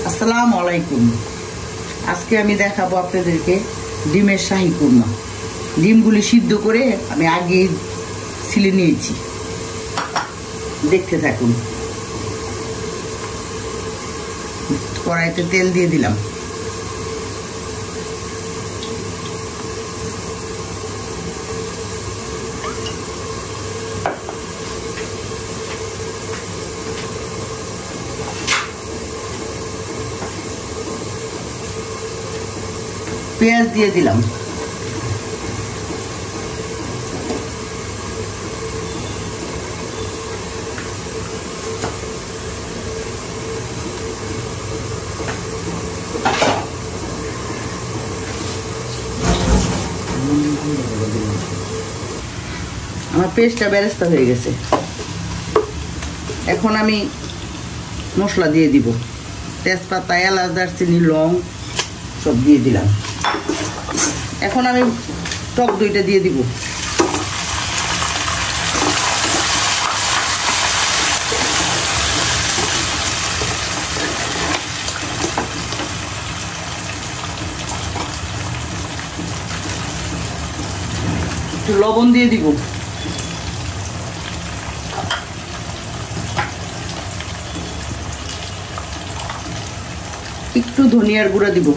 আসসালামু আলাইকুম। আজকে আমি দেখাবো আপনাদেরকে ডিমের শাহী কুরমা। ডিমগুলি সিদ্ধ করে আমি আগে ছিলে নিয়েছি, দেখতে থাকুন। কড়াইতে তেল দিয়ে দিলাম। পেঁয়াজ দিয়ে দিলাম। আমার পেস্টটা বেরেস্তা হয়ে গেছে। এখন আমি মশলা দিয়ে দিব। তেজপাতা, এলাচ, দারচিনি, লং সব দিয়ে দিলাম। এখন আমি টক দইটা দিয়ে দিব। একটু লবণ দিয়ে দিব। একটু ধনিয়ার গুঁড়া দিব।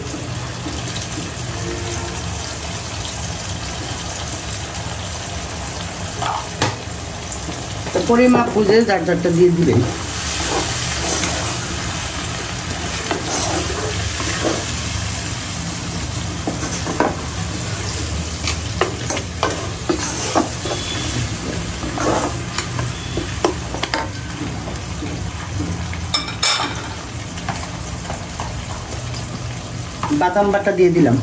পরিমাপ বুঝে যার যারটা দিয়ে দিবেন। বাদাম বাটা দিয়ে দিলাম।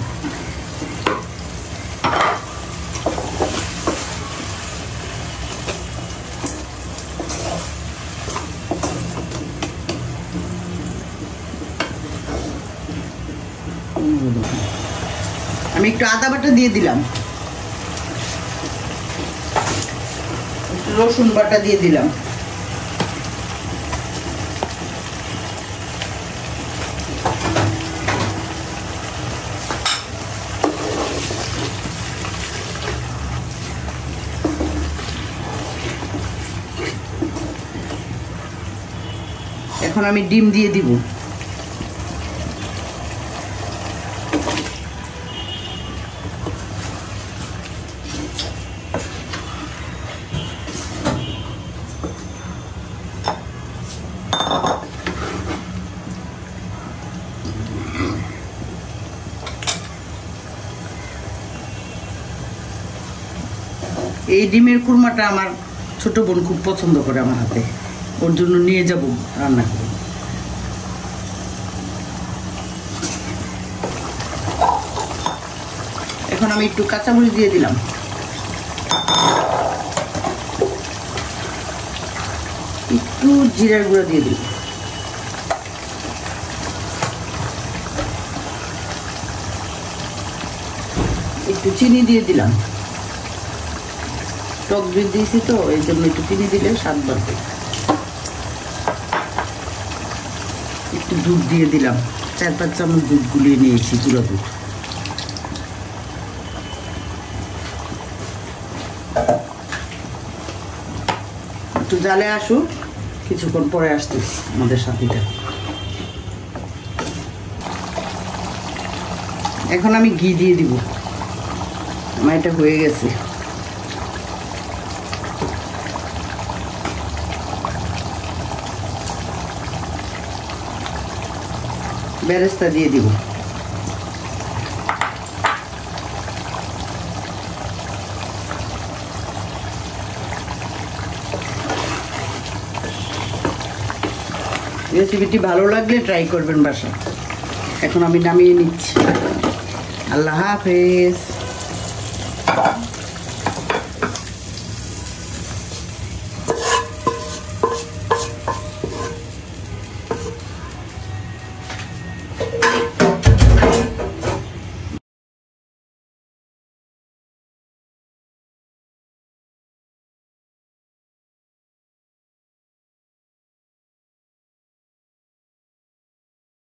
আমি একটু আদা বাটা দিয়ে দিলাম। একটু রসুন বাটা দিয়ে দিলাম। এখন আমি ডিম দিয়ে দিব। এই ডিমের কুরমাটা আমার ছোট বোন খুব পছন্দ করে আমার হাতে, ওর জন্য নিয়ে যাব রান্না করে। এখন আমি একটু কাঁচামরিচ দিয়ে দিলাম। একটু জিরার গুঁড়া দিয়ে দিলাম। একটু চিনি দিয়ে দিলাম। টক দই দিয়েছি তো এই জন্য একটু চিনি দিলে স্বাদ বাড়বে। একটু দুধ দিয়ে দিলাম। 4-5 চামচ দুধ গুলিয়ে নিয়েছি, গুঁড়া দুধ। একটু জালে আসুক, কিছুক্ষণ পরে আসতেছি আমাদের সাথীটা। এখন আমি ঘি দিয়ে দিব। আমার এটা হয়ে গেছে। বেরেস্তা দিয়ে দিব। রেসিপিটি ভালো লাগলে ট্রাই করবেন বাসায়। এখন আমি নামিয়ে নিচ্ছি। আল্লাহ হাফেজ।